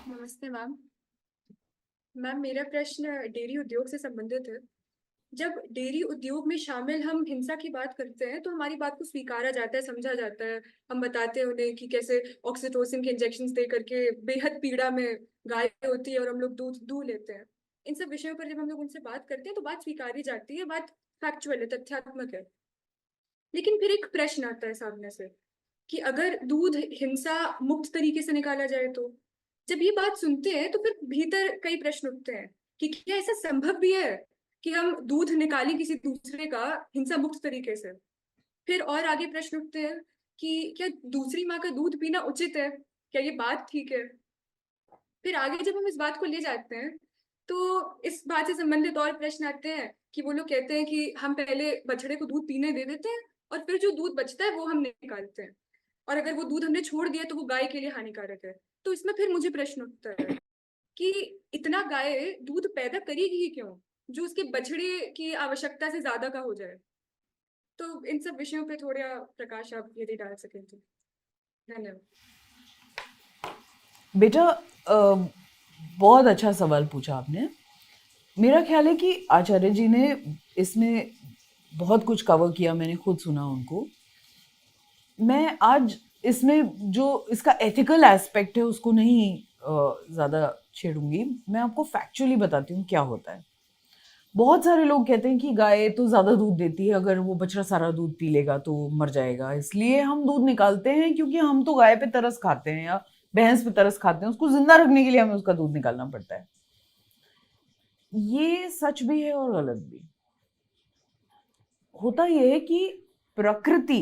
नमस्ते ma'am. Ma'am, मेरा प्रश्न डेयरी उद्योग से संबंधित है। जब डेयरी उद्योग में शामिल हम हिंसा की बात करते हैं तो हमारी बात को स्वीकारा जाता है, समझा जाता है। हम बताते हैं उन्हें कि कैसे ऑक्सीटोसिन के इंजेक्शन दे करके बेहद पीड़ा में गाय होती है और हम लोग दूध दूह लेते हैं। इन सब विषयों पर जब हम लोग उनसे बात करते हैं तो बात स्वीकारी जाती है, बात फैक्चुअल है, तथ्यात्मक है। लेकिन फिर एक प्रश्न आता है सामने से कि अगर दूध हिंसा मुक्त तरीके से निकाला जाए तो जब ये बात सुनते हैं तो फिर भीतर कई प्रश्न उठते हैं कि क्या ऐसा संभव भी है कि हम दूध निकालें किसी दूसरे का हिंसा मुक्त तरीके से। फिर और आगे प्रश्न उठते हैं कि क्या दूसरी माँ का दूध पीना उचित है, क्या ये बात ठीक है। फिर आगे जब हम इस बात को ले जाते हैं तो इस बात से संबंधित और प्रश्न आते हैं कि वो लोग कहते हैं कि हम पहले बछड़े को दूध पीने दे देते हैं और फिर जो दूध बचता है वो हम निकालते हैं, और अगर वो दूध हमने छोड़ दिया तो वो गाय के लिए हानिकारक है। तो इसमें फिर मुझे प्रश्न उठता है कि इतना गाय दूध पैदा करेगी ही क्यों जो उसके बछड़े की आवश्यकता से ज्यादा का हो जाए। तो इन सब विषयों पे थोड़ा प्रकाश आप यदि डाल सकें तो धन्यवाद। बेटा, बहुत अच्छा सवाल पूछा आपने। मेरा ख्याल है कि आचार्य जी ने इसमें बहुत कुछ कवर किया, मैंने खुद सुना उनको। मैं आज इसमें जो इसका एथिकल एस्पेक्ट है उसको नहीं ज़्यादा छेड़ूंगी। मैं आपको फैक्चुअली बताती हूँ क्या होता है। बहुत सारे लोग कहते हैं कि गाय तो ज़्यादा दूध देती है, अगर वो बछड़ा सारा दूध पी लेगा तो मर जाएगा, इसलिए हम दूध निकालते हैं, क्योंकि हम तो गाय पे तरस खाते हैं या भैंस पे तरस खाते हैं, उसको जिंदा रखने के लिए हमें उसका दूध निकालना पड़ता है। ये सच भी है और गलत भी। होता यह है कि प्रकृति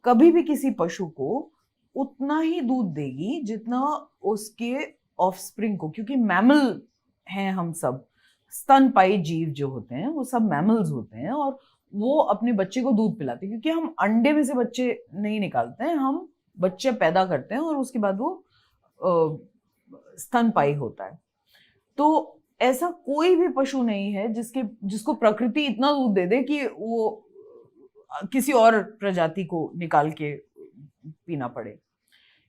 कभी भी किसी पशु को उतना ही दूध देगी जितना उसके ऑफस्प्रिंग को, क्योंकि मैमल हैं हम सब, स्तनपायी जीव जो होते हैं वो सब मैमल्स होते हैं, और वो अपने बच्चे को दूध पिलाते हैं, क्योंकि हम अंडे में से बच्चे नहीं निकालते हैं, हम बच्चे पैदा करते हैं और उसके बाद वो स्तनपायी होता है। तो ऐसा कोई भी पशु नहीं है जिसको प्रकृति इतना दूध दे दे कि वो किसी और प्रजाति को निकाल के पीना पड़े।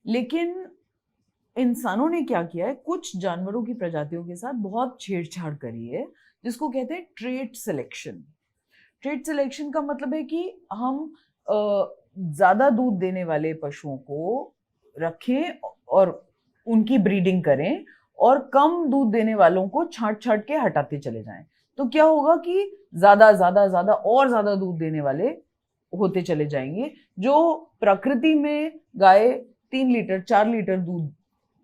लेकिन इंसानों ने क्या किया है, कुछ जानवरों की प्रजातियों के साथ बहुत छेड़छाड़ करी है, जिसको कहते हैं ट्रेट सिलेक्शन। ट्रेट सिलेक्शन का मतलब है कि हम ज्यादा दूध देने वाले पशुओं को रखें और उनकी ब्रीडिंग करें, और कम दूध देने वालों को छांट छांट के हटाते चले जाएं। तो क्या होगा कि ज्यादा ज्यादा ज्यादा और ज्यादा दूध देने वाले होते चले जाएंगे। जो प्रकृति में गाय 3 लीटर 4 लीटर दूध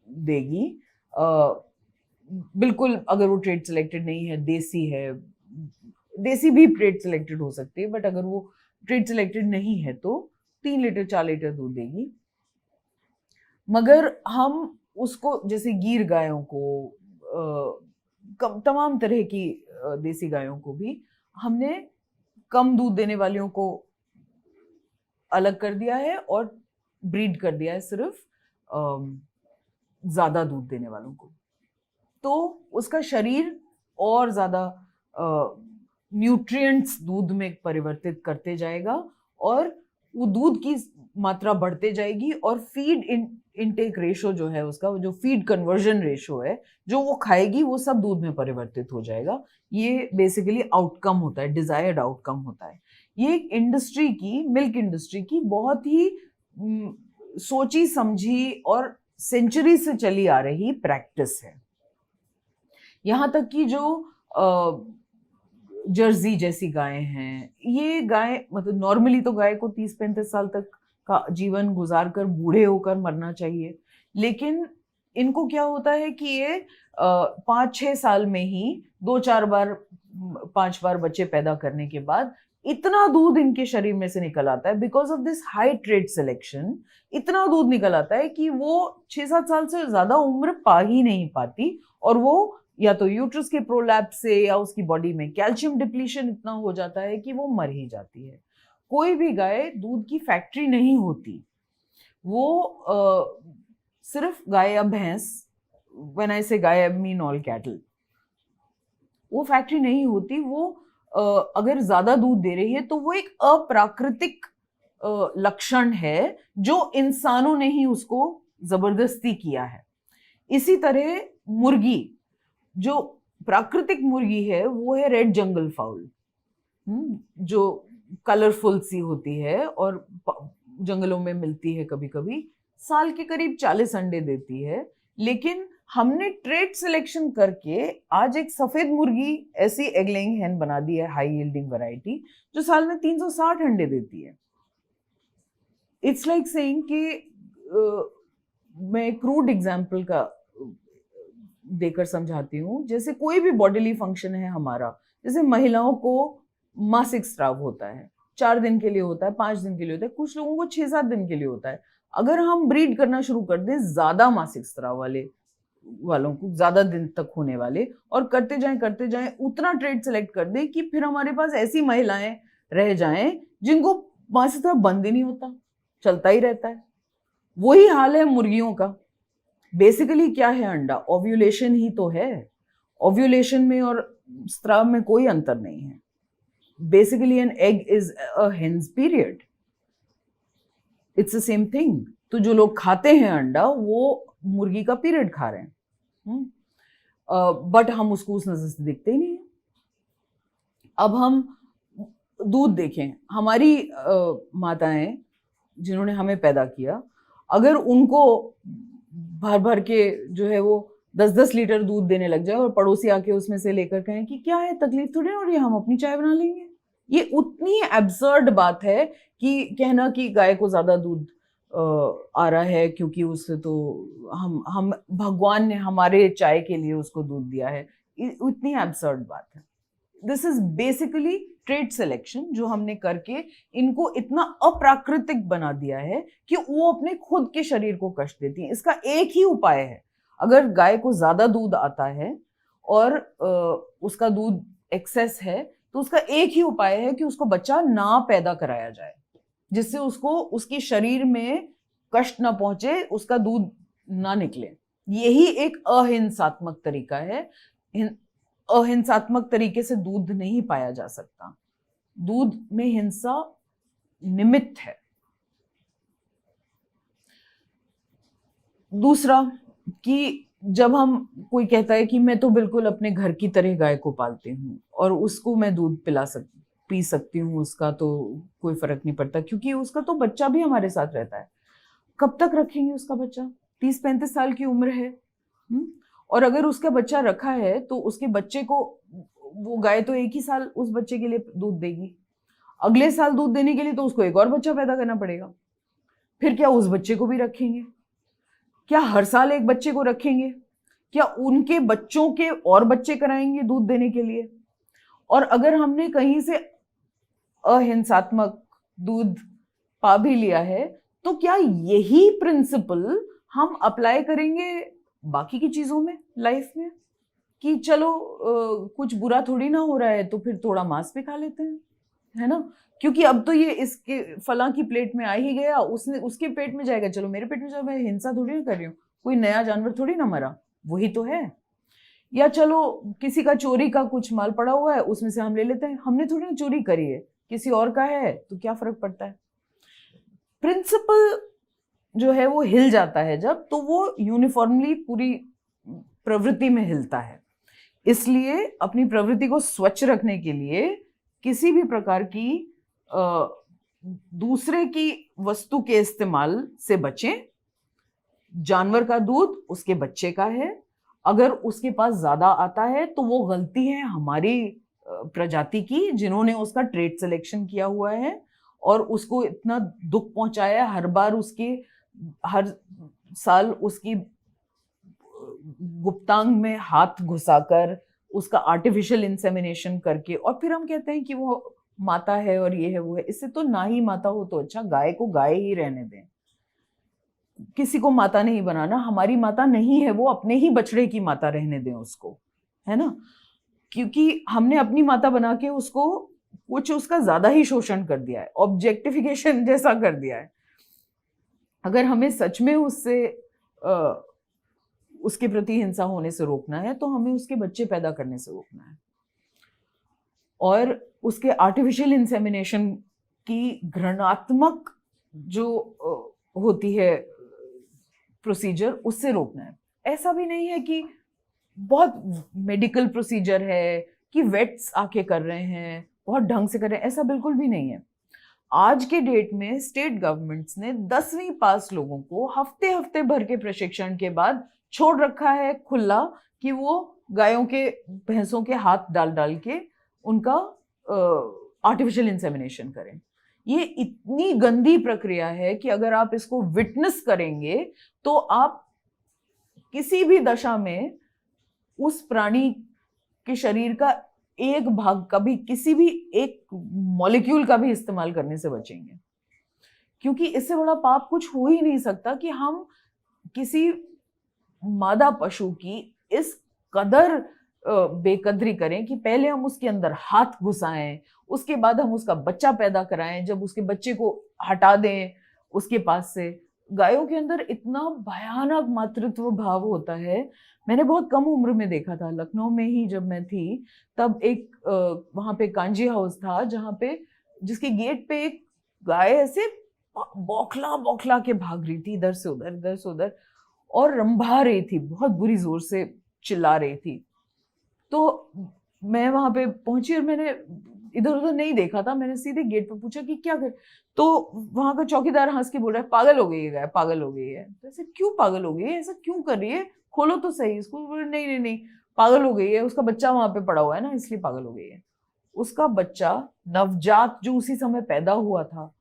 देगी, बिल्कुल, अगर वो ट्रेड सिलेक्टेड नहीं है, देसी है, देसी भी ट्रेड सिलेक्टेड हो सकती है, बट अगर वो ट्रेड सिलेक्टेड नहीं है तो 3 लीटर 4 लीटर दूध देगी। मगर हम उसको, जैसे गीर गायों को, तमाम तरह की देसी गायों को भी हमने कम दूध देने वालियों को अलग कर दिया है और ब्रीड कर दिया है सिर्फ ज्यादा दूध देने वालों को। तो उसका शरीर और ज्यादा न्यूट्रिएंट्स दूध में परिवर्तित करते जाएगा, और वो दूध की मात्रा बढ़ते जाएगी, और फीड इनटेक रेशो जो है उसका, जो फीड कन्वर्जन रेशो है जो वो खाएगी, वो सब दूध में परिवर्तित हो जाएगा। ये बेसिकली आउटकम होता है, डिजायर्ड आउटकम होता है। ये इंडस्ट्री की, मिल्क इंडस्ट्री की बहुत ही सोची समझी और सेंचुरी से चली आ रही प्रैक्टिस है। यहाँ तक कि जो जर्सी जैसी गायें हैं, ये गाय, मतलब नॉर्मली तो गाय को 30-35 साल तक का जीवन गुजार कर बूढ़े होकर मरना चाहिए, लेकिन इनको क्या होता है कि ये 5-6 साल में ही 2-4 बार 5 बार बच्चे पैदा करने के बाद इतना दूध इनके शरीर में से निकल आता है, because of this high trade selection. इतना दूध निकल आता है कि वो 6-7 साल से ज्यादा उम्र पा ही नहीं पाती, और वो या तो यूट्रस के प्रोलैप्स से या उसकी बॉडी में कैल्शियम डिप्लीशन इतना हो जाता है कि वो मर ही जाती है। कोई भी गाय दूध की फैक्ट्री नहीं होती। वो सिर्फ गाय या भैंस, व्हेन आई से गाय आई मीन ऑल कैटल, वो फैक्ट्री नहीं होती। वो अगर ज्यादा दूध दे रही है तो वो एक अप्राकृतिक लक्षण है जो इंसानों ने ही उसको जबरदस्ती किया है। इसी तरह मुर्गी, जो प्राकृतिक मुर्गी है वो है रेड जंगल फाउल, जो कलरफुल सी होती है और जंगलों में मिलती है कभी कभी, साल के करीब 40 अंडे देती है। लेकिन हमने ट्रेड सिलेक्शन करके आज एक सफेद मुर्गी ऐसी एग लेइंग hen बना दी है, हाई यील्डिंग वैरायटी, जो साल में 360 अंडे देती है। इट्स लाइक सेइंग कि मैं क्रूड एग्जाम्पल का देकर समझाती हूँ, जैसे कोई भी बॉडीली फंक्शन है हमारा, जैसे महिलाओं को मासिक स्राव होता है, 4 दिन के लिए होता है, 5 दिन के लिए होता है, कुछ लोगों को 6-7 दिन के लिए होता है। अगर हम ब्रीड करना शुरू कर दें ज्यादा मासिक स्राव वालों को, ज्यादा दिन तक होने वाले, और करते जाएं उतना ट्रेड सेलेक्ट कर दें कि फिर हमारे पास ऐसी महिलाएं रह जाएं जिनको मासिक स्राव बंद ही नहीं होता, चलता ही रहता है। वही हाल है मुर्गियों का। बेसिकली क्या है अंडा? ओव्यूलेशन ही तो है। ओव्यूलेशन में और स्राव में कोई अंतर नहीं है। Basically an egg is a hen's period, it's the same thing. तो जो लोग खाते हैं अंडा वो मुर्गी का पीरियड खा रहे हैं, बट हम उसको उस नजर से देखते ही नहीं है। अब हम दूध देखें, हमारी माताएं जिन्होंने हमें पैदा किया, अगर उनको भर भर के जो है वो 10-10 लीटर दूध देने लग जाए और पड़ोसी आके उसमें से लेकर कहें कि क्या है, तकलीफ थोड़ी ना हो रही है, हम अपनी चाय बना लेंगे, ये उतनी एब्सर्ड बात है कि कहना कि गाय को ज्यादा दूध आ रहा है क्योंकि उससे तो हम भगवान ने हमारे चाय के लिए उसको दूध दिया है, इतनी एब्सर्ड बात है। This is basically trade selection जो हमने करके इनको इतना अप्राकृतिक बना दिया है कि वो अपने खुद के शरीर को कष्ट देती हैं। इसका एक ही उपाय है, अगर गाय को ज्यादा दूध आता है और उसका दूध एक्सेस है, तो उसका एक ही उपाय है कि उसको बच्चा ना पैदा कराया जाए, जिससे उसको उसके शरीर में कष्ट ना पहुंचे, उसका दूध ना निकले। यही एक अहिंसात्मक तरीका है। अहिंसात्मक तरीके से दूध नहीं पाया जा सकता। दूध में हिंसा निमित्त है। दूसरा कि जब हम, कोई कहता है कि मैं तो बिल्कुल अपने घर की तरह गाय को पालती हूँ और उसको मैं दूध पी सकती हूँ, उसका तो कोई फर्क नहीं पड़ता क्योंकि उसका तो बच्चा भी हमारे साथ रहता है। कब तक रखेंगे उसका बच्चा? 30-35 साल की उम्र है, और अगर उसका बच्चा रखा है तो उसके बच्चे को, वो गाय तो एक ही साल उस बच्चे के लिए दूध देगी, अगले साल दूध देने के लिए तो उसको एक और बच्चा पैदा करना पड़ेगा। फिर क्या उस बच्चे को भी रखेंगे? क्या हर साल एक बच्चे को रखेंगे? क्या उनके बच्चों के और बच्चे कराएंगे दूध देने के लिए? और अगर हमने कहीं से अहिंसात्मक दूध पा भी लिया है, तो क्या यही प्रिंसिपल हम अप्लाई करेंगे बाकी की चीजों में, लाइफ में, कि चलो कुछ बुरा थोड़ी ना हो रहा है तो फिर थोड़ा मांस भी खा लेते हैं, है ना, क्योंकि अब तो ये इसके फलां की प्लेट में आ ही गया, उसके पेट में जाएगा, चलो मेरे पेट में जाए, मैं हिंसा थोड़ी ना कर रही हूँ, कोई नया जानवर थोड़ी ना मरा, वही तो है। या चलो किसी का चोरी का कुछ माल पड़ा हुआ है, उसमें से हम ले लेते हैं, हमने थोड़ी ना चोरी करी है, किसी और का है तो क्या फर्क पड़ता है। प्रिंसिपल जो है वो हिल जाता है जब, तो वो यूनिफॉर्मली पूरी प्रवृत्ति में हिलता है। इसलिए अपनी प्रवृत्ति को स्वच्छ रखने के लिए किसी भी प्रकार की दूसरे की वस्तु के इस्तेमाल से बचें। जानवर का दूध उसके बच्चे का है, अगर उसके पास ज्यादा आता है तो वो गलती है हमारी प्रजाति की, जिन्होंने उसका ट्रेड सिलेक्शन किया हुआ है और उसको इतना दुख पहुंचाया, हर साल उसकी गुप्तांग में हाथ घुसाकर उसका आर्टिफिशियल इंसेमिनेशन करके, और फिर हम कहते हैं कि वो माता है और ये है वो है। इससे तो ना ही माता हो तो अच्छा, गाय को गाय ही रहने दें, किसी को माता नहीं बनाना। हमारी माता नहीं है वो, अपने ही बछड़े की माता रहने दें उसको, है ना, क्योंकि हमने अपनी माता बना के उसको कुछ उसका ज्यादा ही शोषण कर दिया है, ऑब्जेक्टिफिकेशन जैसा कर दिया है। अगर हमें सच में उसके प्रति हिंसा होने से रोकना है तो हमें उसके बच्चे पैदा करने से रोकना है, और उसके आर्टिफिशियल इंसेमिनेशन की घृणात्मक जो होती है प्रोसीजर, उससे रोकना है। ऐसा भी नहीं है कि बहुत मेडिकल प्रोसीजर है कि वेट्स आके कर रहे हैं, बहुत ढंग से कर रहे हैं, ऐसा बिल्कुल भी नहीं है। आज के डेट में स्टेट गवर्नमेंट्स ने 10वीं पास लोगों को हफ्ते हफ्ते भर के प्रशिक्षण के बाद छोड़ रखा है खुला कि वो गायों के भैंसों के हाथ डाल डाल के उनका आर्टिफिशियल इंसेमिनेशन करें। ये इतनी गंदी प्रक्रिया है कि अगर आप इसको विटनेस करेंगे तो आप किसी भी दशा में उस प्राणी के शरीर का एक भाग का भी, किसी भी एक मॉलिक्यूल का भी इस्तेमाल करने से बचेंगे। क्योंकि इससे बड़ा पाप कुछ हो ही नहीं सकता कि हम किसी मादा पशु की इस कदर बेकदरी करें कि पहले हम उसके अंदर हाथ घुसाएं, उसके बाद हम उसका बच्चा पैदा कराएं, जब उसके बच्चे को हटा दें उसके पास से। गायों के अंदर इतना भयानक मातृत्व भाव होता है। मैंने बहुत कम उम्र में देखा था, लखनऊ में ही जब मैं थी तब एक वहां पे कांजी हाउस था जहां पे, जिसके गेट पे एक गाय ऐसे बौखला बौखला के भाग रही थी इधर से उधर इधर से उधर, और रंभा रही थी, बहुत बुरी जोर से चिल्ला रही थी। तो मैं वहां पे पहुंची और मैंने इधर उधर नहीं देखा था, मैंने सीधे गेट पे पूछा कि क्या कर, तो वहां का चौकीदार हंस के बोल रहा है पागल हो गई है गाय, पागल हो गई है। तो ऐसे क्यों पागल हो गई है, ऐसा क्यों कर रही है, खोलो तो सही इसको। नहीं नहीं नहीं, पागल हो गई है, उसका बच्चा वहां पे पड़ा हुआ है ना, इसलिए पागल हो गई है। उसका बच्चा नवजात जो उसी समय पैदा हुआ था,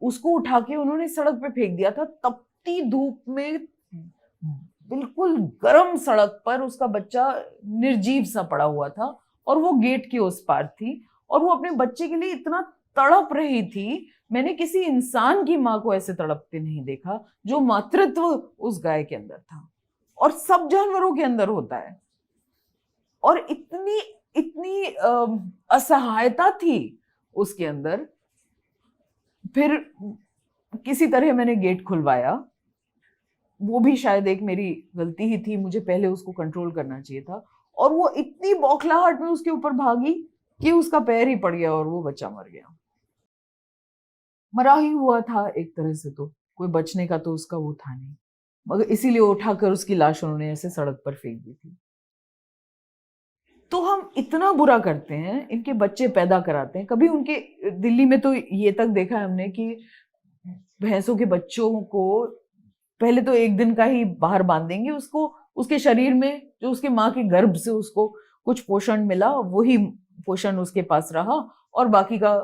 उसको उठा के उन्होंने सड़क पे फेंक दिया था, तपती धूप में, बिल्कुल गर्म सड़क पर उसका बच्चा निर्जीव सा पड़ा हुआ था, और वो गेट के उस पार थी, और वो अपने बच्चे के लिए इतना तड़प रही थी। मैंने किसी इंसान की माँ को ऐसे तड़पते नहीं देखा जो मातृत्व उस गाय के अंदर था, और सब जानवरों के अंदर होता है। और इतनी इतनी असहायता थी उसके अंदर। फिर किसी तरह मैंने गेट खुलवाया, वो भी शायद एक मेरी गलती ही थी, मुझे पहले उसको कंट्रोल करना चाहिए था। और वो इतनी बौखलाहट में उसके ऊपर भागी कि उसका पैर ही पड़ गया और वो बच्चा मर गया। मरा ही हुआ था एक तरह से, तो कोई बचने का तो उसका वो था नहीं, मगर इसीलिए उठाकर उसकी लाश उन्होंने ऐसे सड़क पर फेंक दी थी। तो हम इतना बुरा करते हैं, इनके बच्चे पैदा कराते हैं। कभी उनके, दिल्ली में तो ये तक देखा है हमने कि भैंसों के बच्चों को पहले तो एक दिन का ही बाहर बांध देंगे, उसको उसके शरीर में जो उसके माँ के गर्भ से उसको कुछ पोषण मिला वही पोषण उसके पास रहा, और बाकी का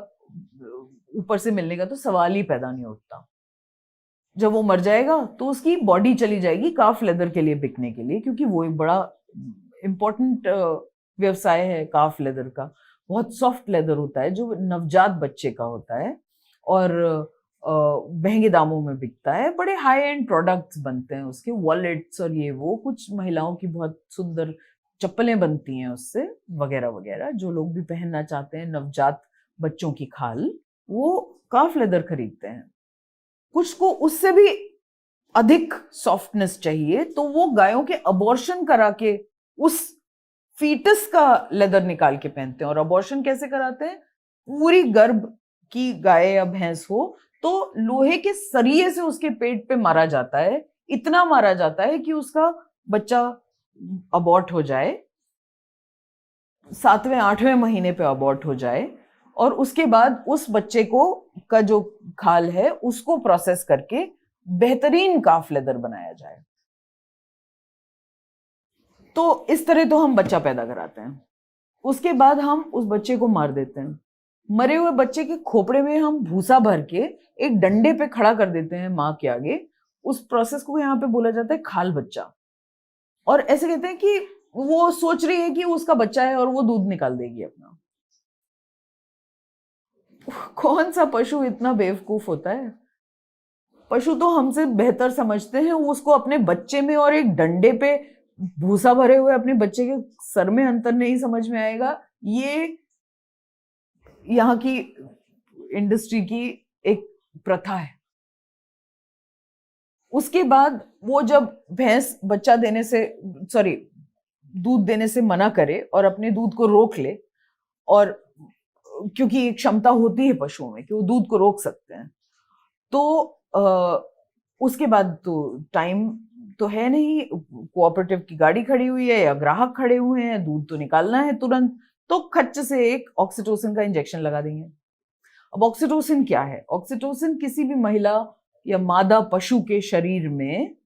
ऊपर से मिलने का तो सवाल ही पैदा नहीं उठता। जब वो मर जाएगा तो उसकी बॉडी चली जाएगी काफ लेदर के लिए बिकने के लिए, क्योंकि वो एक बड़ा इम्पोर्टेंट व्यवसाय है काफ लेदर का। बहुत सॉफ्ट लेदर होता है जो नवजात बच्चे का होता है, और महंगे दामों में बिकता है। बड़े हाई एंड प्रोडक्ट्स बनते हैं उसके, वॉलेट्स और ये वो, कुछ महिलाओं की बहुत सुंदर चप्पलें बनती हैं उससे, वगैरह वगैरह। जो लोग भी पहनना चाहते हैं नवजात बच्चों की खाल, वो काफ लेदर खरीदते हैं। कुछ को उससे भी अधिक सॉफ्टनेस चाहिए तो वो गायों के अबॉर्शन करा के उस फीटस का लेदर निकाल के पहनते हैं। और अबॉर्शन कैसे कराते हैं, पूरी गर्भ की गाय या भैंस हो तो लोहे के सरिये से उसके पेट पे मारा जाता है, इतना मारा जाता है कि उसका बच्चा अबॉर्ट हो जाए, 7वें 8वें महीने पे अबॉर्ट हो जाए, और उसके बाद उस बच्चे को का जो खाल है उसको प्रोसेस करके बेहतरीन काफ लेदर बनाया जाए। तो इस तरह तो हम बच्चा पैदा कराते हैं। उसके बाद हम उस बच्चे को मार देते हैं। मरे हुए बच्चे के खोपड़े में हम भूसा भर के एक डंडे पे खड़ा कर देते हैं माँ के आगे। उस प्रोसेस को यहाँ पे बोला जाता है खाल बच्चा। और ऐसे कहते हैं कि वो सोच रही है कि उसका बच्चा है और वो दूध निकाल देगी अपना। कौन सा पशु इतना बेवकूफ होता है? पशु तो हमसे बेहतर समझते हैं, उसको अपने बच्चे में और एक डंडे पे भूसा भरे हुए अपने बच्चे के सर में अंतर नहीं समझ में आएगा। ये यहाँ की इंडस्ट्री की एक प्रथा है। उसके बाद वो जब भैंस बच्चा देने से, सॉरी, दूध देने से मना करे और अपने दूध को रोक ले, और क्योंकि एक क्षमता होती है पशुओं में कि वो दूध को रोक सकते हैं, तो उसके बाद तो टाइम तो है नहीं, कोऑपरेटिव की गाड़ी खड़ी हुई है या ग्राहक खड़े हुए हैं, दूध तो निकालना है तुरंत, तो खच्च से एक ऑक्सीटोसिन का इंजेक्शन लगा देंगे। अब ऑक्सीटोसिन क्या है? ऑक्सीटोसिन किसी भी महिला या मादा पशु के शरीर में,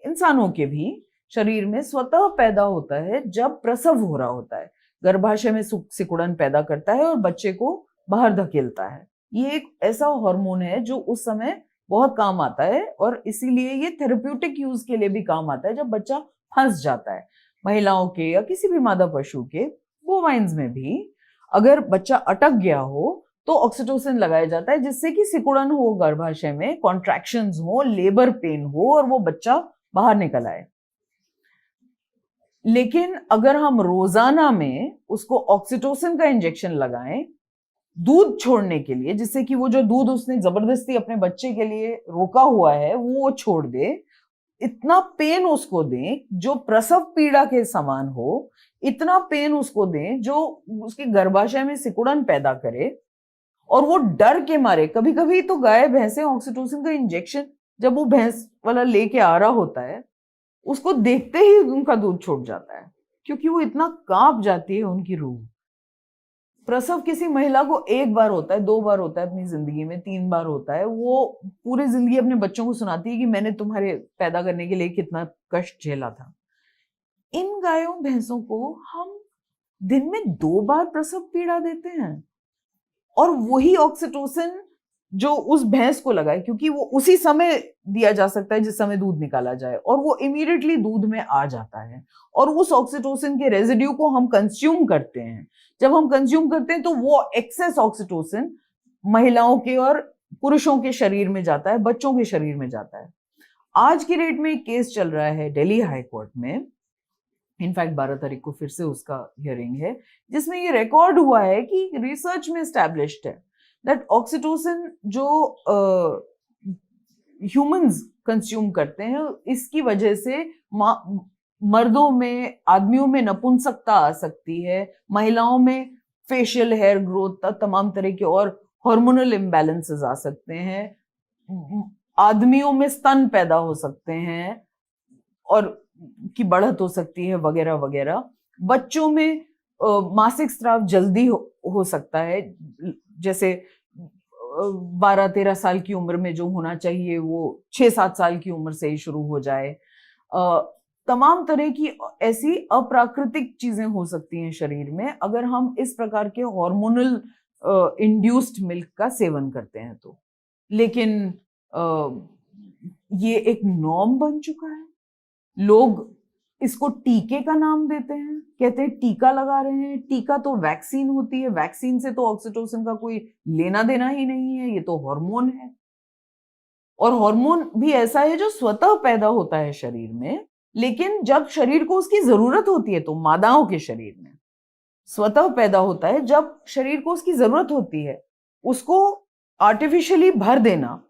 इंसानों के भी शरीर में स्वतः पैदा होता है जब प्रसव हो रहा होता है, गर्भाशय में सिकुड़न पैदा करता है और बच्चे को बाहर धकेलता है। ये एक ऐसा हार्मोन है जो उस समय बहुत काम आता है, और इसीलिए ये थेरेप्यूटिक यूज के लिए भी काम आता है जब बच्चा फंस जाता है। महिलाओं के या किसी भी मादा पशु के, बोवाइन्स में भी, अगर बच्चा अटक गया हो तो ऑक्सीटोसिन लगाया जाता है, जिससे कि सिकुड़न हो गर्भाशय में, कॉन्ट्रैक्शंस हो, लेबर पेन हो और वो बच्चा बाहर निकल आए। लेकिन अगर हम रोजाना में उसको ऑक्सीटोसिन का इंजेक्शन लगाएं दूध छोड़ने के लिए, जिससे कि वो जो दूध उसने जबरदस्ती अपने बच्चे के लिए रोका हुआ है वो छोड़ दे, इतना पेन उसको दें जो प्रसव पीड़ा के समान हो, इतना पेन उसको दें जो उसके गर्भाशय में सिकुड़न पैदा करे, और वो डर के मारे, कभी कभी तो गाय भैंसे ऑक्सीटोसिन का इंजेक्शन जब वो भैंस वाला लेके आ रहा होता है, उसको देखते ही उनका दूध छूट जाता है, क्योंकि वो इतना कांप जाती है उनकी रूह। प्रसव किसी महिला को एक बार होता है, 2 बार होता है अपनी जिंदगी में, 3 बार होता है, वो पूरी जिंदगी अपने बच्चों को सुनाती है कि मैंने तुम्हारे पैदा करने के लिए कितना कष्ट झेला था। इन गायों भैंसों को हम दिन में 2 बार प्रसव पीड़ा देते हैं, और वही ऑक्सीटोसिन जो उस भैंस को लगा है, क्योंकि वो उसी समय दिया जा सकता है जिस समय दूध निकाला जाए, और वो इमीडिएटली दूध में आ जाता है, और उस ऑक्सीटोसिन के रेजिड्यू को हम कंज्यूम करते हैं। जब हम कंज्यूम करते हैं तो वो एक्सेस ऑक्सीटोसिन महिलाओं के और पुरुषों के शरीर में जाता है, बच्चों के शरीर में जाता है। आज की डेट में एक केस चल रहा है दिल्ली हाई कोर्ट में, इनफैक्ट 12 तारीख को फिर से उसका हियरिंग है, जिसमें ये रिकॉर्ड हुआ है कि रिसर्च में एस्टैब्लिश्ड है दैट ऑक्सीटोसिन जो ह्यूमंस कंज्यूम करते हैं, इसकी वजह से मर्दों में, आदमियों में नपुंसकता आ सकती है, महिलाओं में फेशियल हेयर ग्रोथ, तमाम तरह के और हार्मोनल इम्बैलेंसेस आ सकते हैं, आदमियों में स्तन पैदा हो सकते हैं और की बढ़त हो सकती है, वगैरह वगैरह। बच्चों में मासिक स्राव जल्दी हो सकता है, जैसे 12-13 साल की उम्र में जो होना चाहिए वो 6-7 साल की उम्र से ही शुरू हो जाए। तमाम तरह की ऐसी अप्राकृतिक चीजें हो सकती हैं शरीर में अगर हम इस प्रकार के हार्मोनल इंड्यूस्ड मिल्क का सेवन करते हैं तो। लेकिन ये एक नॉर्म बन चुका है, लोग इसको टीके का नाम देते हैं, कहते हैं टीका लगा रहे हैं। टीका तो वैक्सीन होती है, वैक्सीन से तो ऑक्सीटोसिन का कोई लेना देना ही नहीं है, ये तो हार्मोन है, और हार्मोन भी ऐसा है जो स्वतः पैदा होता है शरीर में, लेकिन जब शरीर को उसकी जरूरत होती है, तो मादाओं के शरीर में स्वतः पैदा होता है जब शरीर को उसकी जरूरत होती है। उसको आर्टिफिशियली भर देना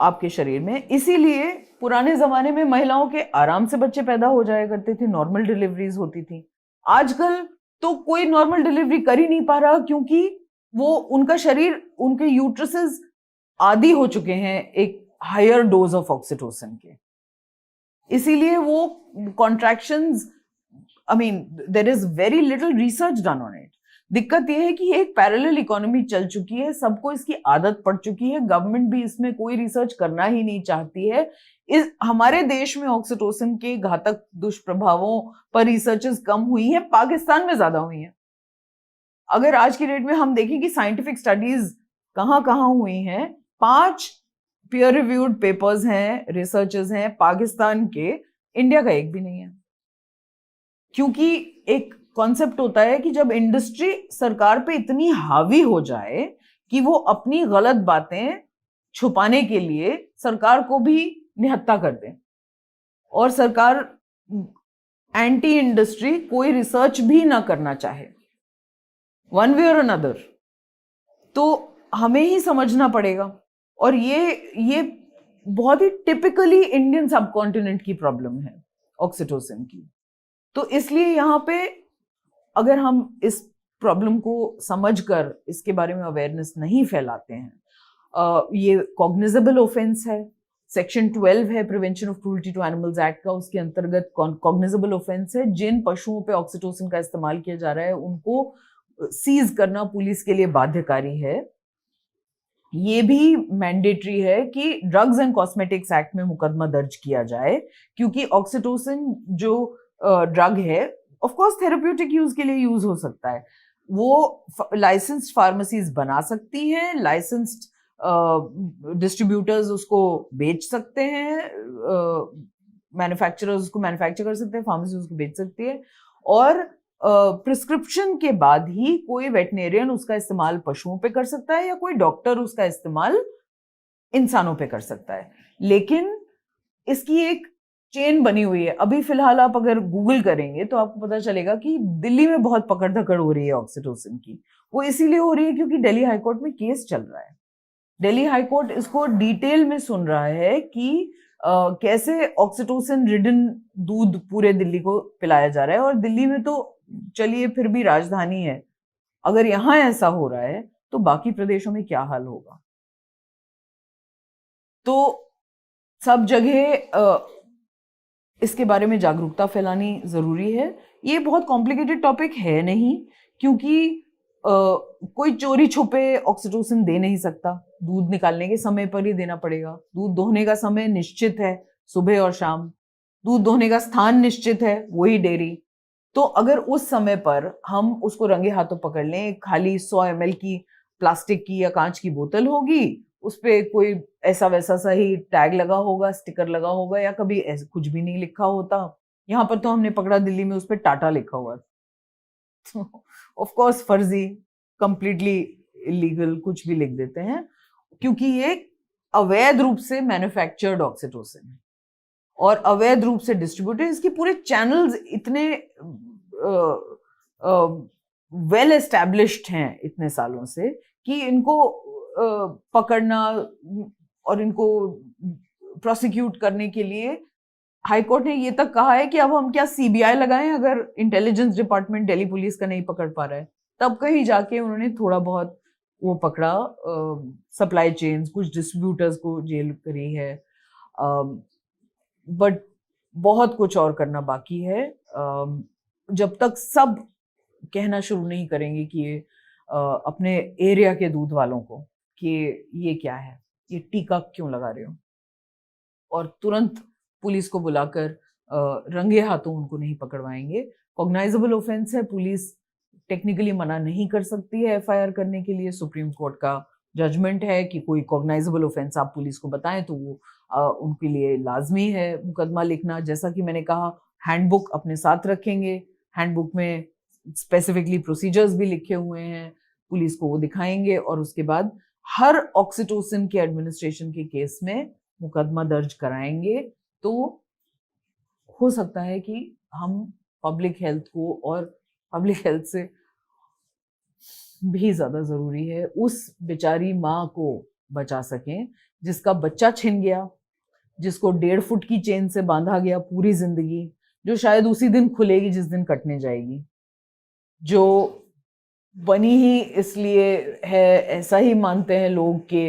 आपके शरीर में, इसीलिए पुराने जमाने में महिलाओं के आराम से बच्चे पैदा हो जाया करते थे, नॉर्मल डिलीवरीज होती थी। आजकल तो कोई नॉर्मल डिलीवरी कर ही नहीं पा रहा, क्योंकि वो उनका शरीर, उनके यूट्रसेस आदी हो चुके हैं एक हायर डोज ऑफ ऑक्सीटोसिन के, इसीलिए वो contractions, I mean there is very little research done on it. दिक्कत यह है कि एक पैरेलल इकोनॉमी चल चुकी है, सबको इसकी आदत पड़ चुकी है, गवर्नमेंट भी इसमें कोई रिसर्च करना ही नहीं चाहती है। इस हमारे देश में ऑक्सीटोसिन के घातक दुष्प्रभावों पर रिसर्चेस कम हुई हैं, पाकिस्तान में ज्यादा हुई हैं। अगर आज की डेट में हम देखें कि साइंटिफिक स्टडीज कहाँ कहाँ हुई हैं, 5 पीयर रिव्यूड पेपर्स हैं, रिसर्चेस हैं पाकिस्तान के, इंडिया का एक भी नहीं है। क्योंकि एक कॉन्सेप्ट होता है कि जब इंडस्ट्री सरकार पे इतनी हावी हो जाए कि वो अपनी गलत बातें छुपाने के लिए सरकार को भी निहत्था कर दे, और सरकार एंटी इंडस्ट्री कोई रिसर्च भी ना करना चाहे, वन वे और अनदर, तो हमें ही समझना पड़ेगा। और ये बहुत ही टिपिकली इंडियन सबकॉन्टिनेंट की प्रॉब्लम है ऑक्सीटोसिन की। तो इसलिए यहाँ पे अगर हम इस प्रॉब्लम को समझकर इसके बारे में अवेयरनेस नहीं फैलाते हैं, ये कॉग्निजेबल ऑफेंस है, सेक्शन 12 है prevention of cruelty to animals act का, उसके अंतर्गत कॉग्निजेबल ऑफेंस है। जिन पशुओं पे ऑक्सीटोसिन का इस्तेमाल किया जा रहा है उनको सीज करना पुलिस के लिए बाध्यकारी है। ये भी मैंडेटरी है कि ड्रग्स एंड कॉस्मेटिक्स एक्ट में मुकदमा दर्ज किया जाए, क्योंकि ऑक्सीटोसिन जो ड्रग है ऑफ कोर्स थेरेप्यूटिक यूज के लिए यूज हो सकता है। वो लाइसेंस्ड फार्मेसीज बना सकती हैं, लाइसेंस्ड डिस्ट्रीब्यूटर्स उसको बेच सकते हैं, मैन्युफैक्चरर्स उसको मैन्युफैक्चर कर सकते हैं, फार्मेसी उसको बेच सकती है, और प्रिस्क्रिप्शन के बाद ही कोई वेटनेरियन उसका इस्तेमाल पशुओं पे कर सकता है या कोई डॉक्टर उसका इस्तेमाल इंसानों पे कर सकता है। लेकिन इसकी एक चेन बनी हुई है। अभी फिलहाल आप अगर गूगल करेंगे तो आपको पता चलेगा कि दिल्ली में बहुत पकड़ धकड़ हो रही है ऑक्सीटोसिन की। वो इसीलिए हो रही है क्योंकि दिल्ली हाईकोर्ट में केस चल रहा है। दिल्ली हाईकोर्ट इसको डिटेल में सुन रहा है कि कैसे ऑक्सीटोसिन रिडन दूध पूरे दिल्ली को पिलाया जा रहा है। और दिल्ली में तो चलिए फिर भी राजधानी है, अगर यहां ऐसा हो रहा है तो बाकी प्रदेशों में क्या हाल होगा। तो सब जगह इसके बारे में जागरूकता फैलानी जरूरी है। ये बहुत कॉम्प्लिकेटेड टॉपिक है नहीं, क्योंकि कोई चोरी छुपे ऑक्सीटोसिन दे नहीं सकता। दूध निकालने के समय पर ही देना पड़ेगा। दूध दोहने का समय निश्चित है, सुबह और शाम। दूध दोहने का स्थान निश्चित है, वही डेयरी। तो अगर उस समय पर हम उसको रंगे हाथों पकड़ लें, खाली 100 ml की प्लास्टिक की या कांच की बोतल होगी, उस पे कोई ऐसा वैसा सा ही टैग लगा होगा, स्टिकर लगा होगा, या कभी ऐसे कुछ भी नहीं लिखा होता। यहाँ पर तो हमने पकड़ा दिल्ली में, उस पे टाटा लिखा हुआ। ऑफ कोर्स फर्जी, कंप्लीटली इलीगल कुछ भी लिख देते हैं, क्योंकि ये अवैध रूप से मैन्युफैक्चर्ड ऑक्सीटोसिन है और अवैध रूप से डिस्ट्रीब्यूटेड। इसके पूरे चैनल्स इतने वेल एस्टैब्लिश्ड हैं इतने सालों से कि इनको पकड़ना और इनको प्रोसिक्यूट करने के लिए हाईकोर्ट ने ये तक कहा है कि अब हम क्या सीबीआई लगाएं अगर इंटेलिजेंस डिपार्टमेंट दिल्ली पुलिस का नहीं पकड़ पा रहा है। तब कहीं जाके उन्होंने थोड़ा बहुत वो पकड़ा, सप्लाई चेन्स, कुछ डिस्ट्रीब्यूटर्स को जेल करी है, बट बहुत कुछ और करना बाकी है। जब तक सब कहना शुरू नहीं करेंगे कि ये अपने एरिया के दूध वालों को कि ये क्या है, ये टीका क्यों लगा रहे हो, और तुरंत पुलिस को बुलाकर रंगे हाथों उनको नहीं पकड़वाएंगे। कॉग्नाइजेबल ऑफेंस है, पुलिस टेक्निकली मना नहीं कर सकती है एफआईआर करने के लिए। सुप्रीम कोर्ट का जजमेंट है कि कोई कॉग्नाइजेबल ऑफेंस आप पुलिस को बताएं तो वो उनके लिए लाजमी है मुकदमा लिखना। जैसा कि मैंने कहा, हैंडबुक अपने साथ रखेंगे, हैंडबुक में स्पेसिफिकली प्रोसीजर्स भी लिखे हुए हैं, पुलिस को वो दिखाएंगे और उसके बाद हर ऑक्सीटोसिन के एडमिनिस्ट्रेशन के केस में मुकदमा दर्ज कराएंगे। तो हो सकता है कि हम पब्लिक हेल्थ को, और पब्लिक हेल्थ से भी ज्यादा जरूरी है उस बेचारी माँ को बचा सकें जिसका बच्चा छिन गया, जिसको 1.5 फुट की चेन से बांधा गया पूरी जिंदगी, जो शायद उसी दिन खुलेगी जिस दिन कटने जाएगी, जो बनी ही इसलिए है, ऐसा ही मानते हैं लोग कि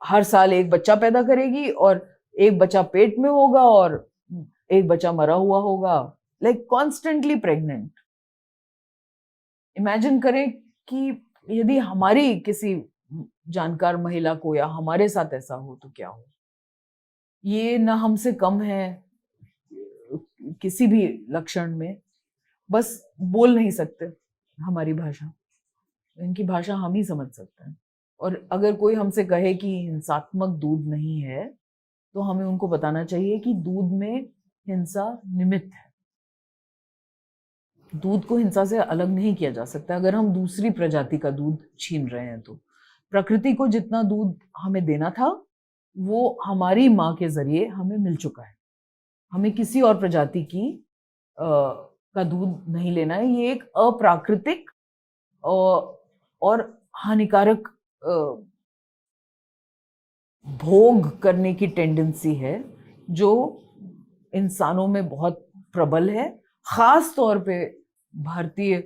हर साल एक बच्चा पैदा करेगी और एक बच्चा पेट में होगा और एक बच्चा मरा हुआ होगा, लाइक कॉन्स्टेंटली प्रेग्नेंट। इमेजिन करें कि यदि हमारी किसी जानकार महिला को या हमारे साथ ऐसा हो तो क्या हो। ये ना हमसे कम है किसी भी लक्षण में, बस बोल नहीं सकते हमारी भाषा, इनकी भाषा हम ही समझ सकते हैं। और अगर कोई हमसे कहे कि हिंसात्मक दूध नहीं है तो हमें उनको बताना चाहिए कि दूध में हिंसा निमित्त है। दूध को हिंसा से अलग नहीं किया जा सकता। अगर हम दूसरी प्रजाति का दूध छीन रहे हैं तो प्रकृति को जितना दूध हमें देना था वो हमारी माँ के जरिए हमें मिल चुका है। हमें किसी और प्रजाति की का दूध नहीं लेना है। ये एक अप्राकृतिक और हानिकारक भोग करने की टेंडेंसी है जो इंसानों में बहुत प्रबल है। खास तौर पे भारतीय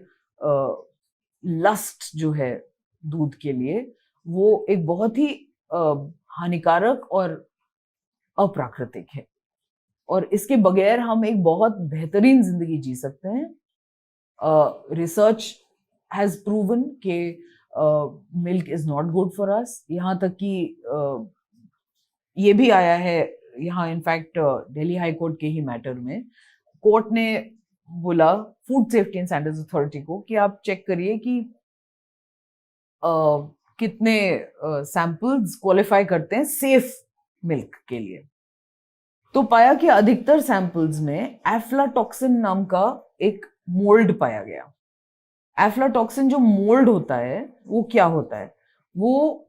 लस्ट जो है दूध के लिए, वो एक बहुत ही हानिकारक और अप्राकृतिक है, और इसके बगैर हम एक बहुत बेहतरीन जिंदगी जी सकते हैं। रिसर्च हैज प्रूवन कि milk is not good for us. यहाँ तक कि ये भी आया है, यहाँ इनफैक्ट दिल्ली हाई कोर्ट के ही मैटर में कोर्ट ने बोला food safety and standards authority को कि आप चेक करिए कि कितने सैंपल्स क्वालिफाई करते हैं सेफ मिल्क के लिए। तो पाया कि अधिकतर सैंपल्स में एफ्लाटॉक्सिन नाम का एक मोल्ड पाया गया। एफ्लाटॉक्सिन जो मोल्ड होता है वो क्या होता है, वो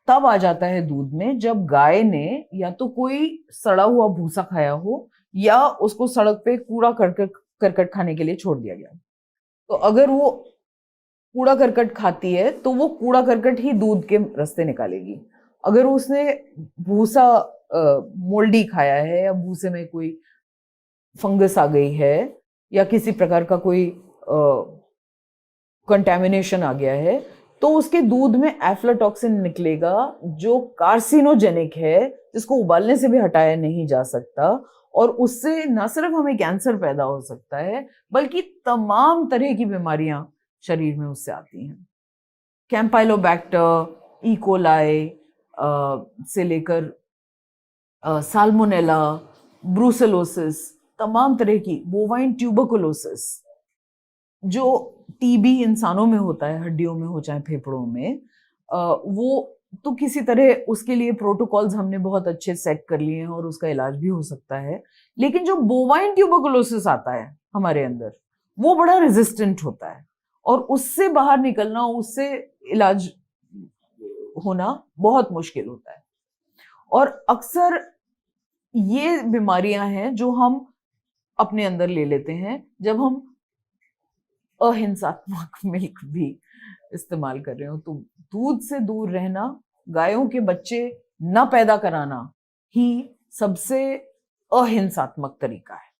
तब आ जाता है दूध में जब गाय ने या तो कोई सड़ा हुआ भूसा खाया हो या उसको सड़क पे कूड़ा करकट खाने के लिए छोड़ दिया गया। तो अगर वो कूड़ा करकट खाती है तो वो कूड़ा करकट ही दूध के रास्ते निकालेगी। अगर उसने भूसा मोल्डी खाया है या भूसे में कोई फंगस आ गई है या किसी प्रकार का कोई कंटेमिनेशन आ गया है, तो उसके दूध में एफ्लाटॉक्सिन निकलेगा जो कार्सिनोजेनिक है, जिसको उबालने से भी हटाया नहीं जा सकता, और उससे न सिर्फ हमें कैंसर पैदा हो सकता है बल्कि तमाम तरह की बीमारियां शरीर में उससे आती हैं। कैंपाइलोबैक्टर, इकोलाई से लेकर साल्मोनेला, ब्रूसेलोसिस, तमाम तरह की बोवाइन ट्यूबरकुलोसिस, जो टीबी इंसानों में होता है, हड्डियों में हो चाहे फेफड़ों में, वो तो किसी तरह उसके लिए प्रोटोकॉल्स हमने बहुत अच्छे सेट कर लिए हैं और उसका इलाज भी हो सकता है। लेकिन जो बोवाइन ट्यूबरकुलोसिस आता है हमारे अंदर, वो बड़ा रेजिस्टेंट होता है और उससे बाहर निकलना, उससे इलाज होना बहुत मुश्किल होता है। और अक्सर ये बीमारियां हैं जो हम अपने अंदर ले लेते हैं जब हम अहिंसात्मक मिल्क भी इस्तेमाल कर रहे हो। तो दूध से दूर रहना, गायों के बच्चे न पैदा कराना ही सबसे अहिंसात्मक तरीका है।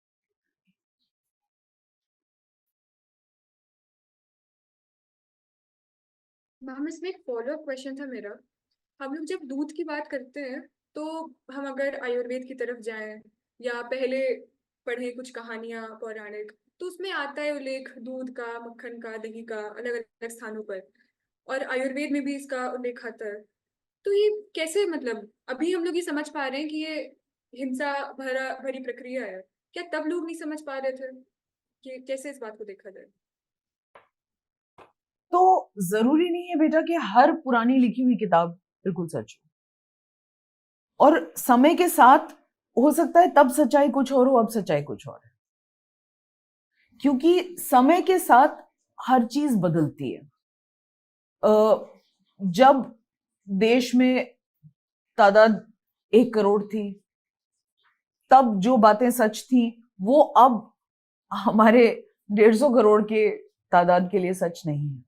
मैम, इसमें एक फॉलोअप क्वेश्चन था मेरा। हम लोग जब दूध की बात करते हैं तो हम अगर आयुर्वेद की तरफ जाएं या पहले पढ़े कुछ कहानियां पौराणिक, तो उसमें आता है उल्लेख दूध का, मक्खन का, दही का अलग अलग स्थानों पर, और आयुर्वेद में भी इसका उल्लेख आता है। तो ये कैसे, मतलब अभी हम लोग ये समझ पा रहे हैं कि ये हिंसा भरी प्रक्रिया है, क्या तब लोग नहीं समझ पा रहे थे? कि कैसे इस बात को देखा जाए? तो जरूरी नहीं है बेटा कि हर पुरानी लिखी हुई किताब बिल्कुल सच हो, और समय के साथ हो सकता है तब सच्चाई कुछ और हो, अब सच्चाई कुछ और है, क्योंकि समय के साथ हर चीज बदलती है। जब देश में तादाद 1 करोड़ थी, तब जो बातें सच थी वो अब हमारे 150 करोड़ के तादाद के लिए सच नहीं है।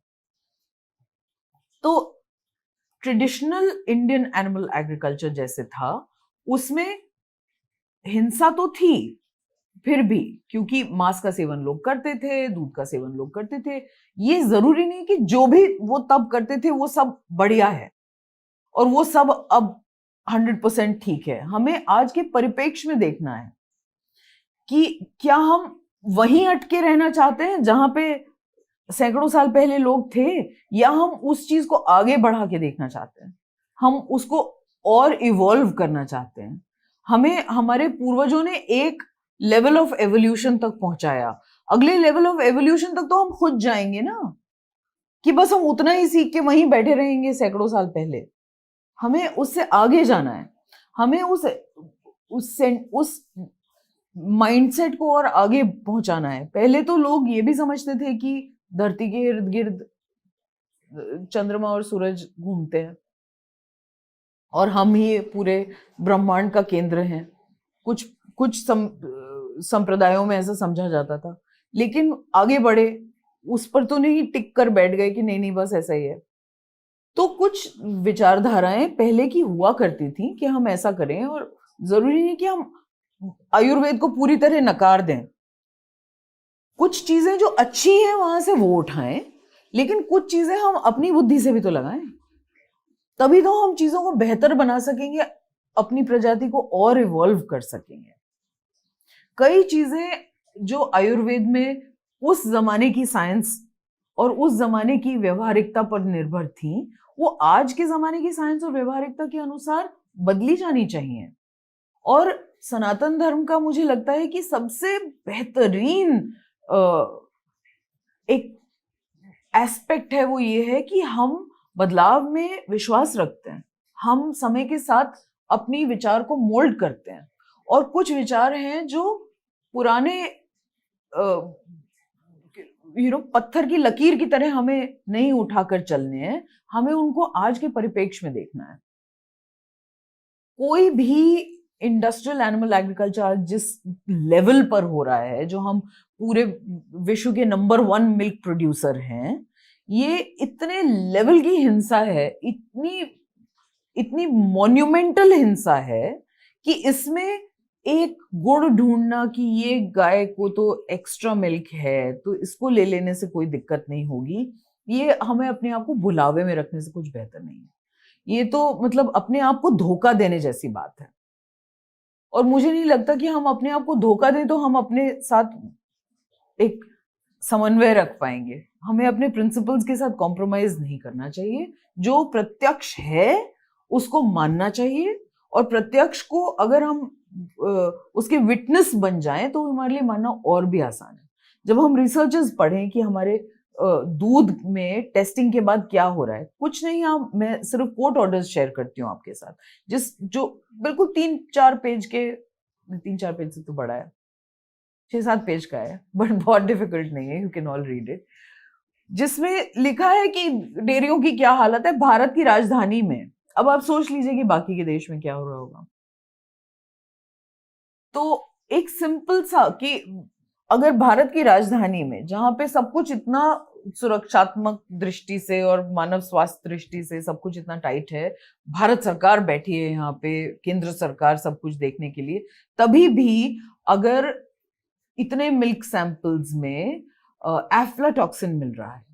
तो ट्रेडिशनल इंडियन एनिमल एग्रीकल्चर जैसे था, उसमें हिंसा तो थी फिर भी, क्योंकि मांस का सेवन लोग करते थे, दूध का सेवन लोग करते थे। ये जरूरी नहीं कि जो भी वो तब करते थे वो सब बढ़िया है और वो सब अब 100% ठीक है। हमें आज के परिप्रेक्ष्य में देखना है कि क्या हम वहीं अटके रहना चाहते हैं जहां पे सैकड़ों साल पहले लोग थे, या हम उस चीज को आगे बढ़ा के देखना चाहते हैं, हम उसको और इवॉल्व करना चाहते हैं। हमें हमारे पूर्वजों ने एक लेवल ऑफ एवोल्यूशन तक पहुंचाया, अगले लेवल ऑफ एवोल्यूशन तक तो हम खुद जाएंगे ना, कि बस हम उतना ही सीख के वहीं बैठे रहेंगे सैकड़ों साल पहले। हमें उससे आगे जाना है, हमें उस माइंडसेट को और आगे पहुंचाना है। पहले तो लोग ये भी समझते थे कि धरती के इर्द गिर्द चंद्रमा और सूरज घूमते हैं और हम ही पूरे ब्रह्मांड का केंद्र हैं। कुछ संप्रदायों में ऐसा समझा जाता था, लेकिन आगे बढ़े, उस पर तो नहीं टिक कर बैठ गए कि नहीं नहीं बस ऐसा ही है। तो कुछ विचारधाराएं पहले की हुआ करती थी कि हम ऐसा करें, और जरूरी नहीं कि हम आयुर्वेद को पूरी तरह नकार दें। कुछ चीजें जो अच्छी हैं वहां से वो उठाएं, लेकिन कुछ चीजें हम अपनी बुद्धि से भी तो लगाएं, तभी तो हम चीजों को बेहतर बना सकेंगे अपनी प्रजाति को और इवॉल्व कर सकेंगे। कई चीजें जो आयुर्वेद में उस जमाने की साइंस और उस जमाने की व्यवहारिकता पर निर्भर थी, वो आज के जमाने की साइंस और व्यवहारिकता के अनुसार बदली जानी चाहिए। और सनातन धर्म का मुझे लगता है कि सबसे बेहतरीन एक एस्पेक्ट है वो ये है कि हम बदलाव में विश्वास रखते हैं, हम समय के साथ अपनी विचार को मोल्ड करते हैं, और कुछ विचार हैं जो पुराने पत्थर की लकीर की तरह हमें नहीं उठाकर चलने हैं, हमें उनको आज के परिप्रेक्ष्य में देखना है। कोई भी इंडस्ट्रियल एनिमल एग्रीकल्चर जिस लेवल पर हो रहा है, जो हम पूरे विश्व के नंबर 1 मिल्क प्रोड्यूसर हैं, ये इतने लेवल की हिंसा है, इतनी मॉन्यूमेंटल हिंसा है कि इसमें एक गुण ढूंढना कि ये गाय को तो एक्स्ट्रा मिल्क है तो इसको ले लेने से कोई दिक्कत नहीं होगी, ये हमें अपने आप को भुलावे में रखने से कुछ बेहतर नहीं है। ये तो मतलब अपने आप को धोखा देने जैसी बात है, और मुझे नहीं लगता कि हम अपने आप को धोखा दें तो हम अपने साथ एक समन्वय रख पाएंगे। हमें अपने प्रिंसिपल्स के साथ कॉम्प्रोमाइज नहीं करना चाहिए। जो प्रत्यक्ष है उसको मानना चाहिए, और प्रत्यक्ष को अगर हम उसके विटनेस बन जाएं तो हमारे लिए मानना और भी आसान है। जब हम रिसर्चेस पढ़ें कि हमारे दूध में टेस्टिंग के बाद क्या हो रहा है, कुछ नहीं, मैं सिर्फ कोर्ट ऑर्डर्स शेयर करती हूँ आपके साथ, जो बिल्कुल 3-4 पेज के, 3-4 पेज से तो बड़ा है, 6-7 पेज का है, बट बहुत डिफिकल्ट नहीं है, you can all read it, जिसमें लिखा है कि डेयरियों की क्या हालत है भारत की राजधानी में। अब आप सोच लीजिए कि बाकी के देश में क्या हो रहा होगा। तो एक सिंपल सा कि अगर भारत की राजधानी में, जहां पे सब कुछ इतना सुरक्षात्मक दृष्टि से और मानव स्वास्थ्य दृष्टि से सब कुछ इतना टाइट है, भारत सरकार बैठी है यहाँ पे, केंद्र सरकार सब कुछ देखने के लिए, तभी भी अगर इतने मिल्क सैंपल्स में एफ्लाटॉक्सिन मिल रहा है,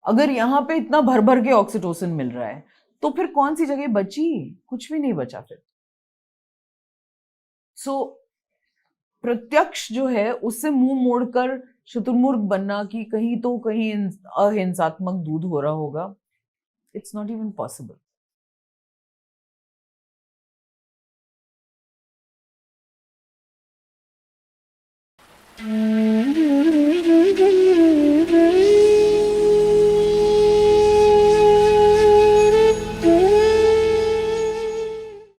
अगर यहाँ पे इतना भर भर के ऑक्सीटोसिन मिल रहा है, तो फिर कौन सी जगह बची? कुछ भी नहीं बचा फिर। सो प्रत्यक्ष जो है उससे मुंह मोड़कर शुतुरमुर्ग बनना कि कहीं तो कहीं अहिंसात्मक दूध हो रहा होगा, इट्स नॉट इवन पॉसिबल।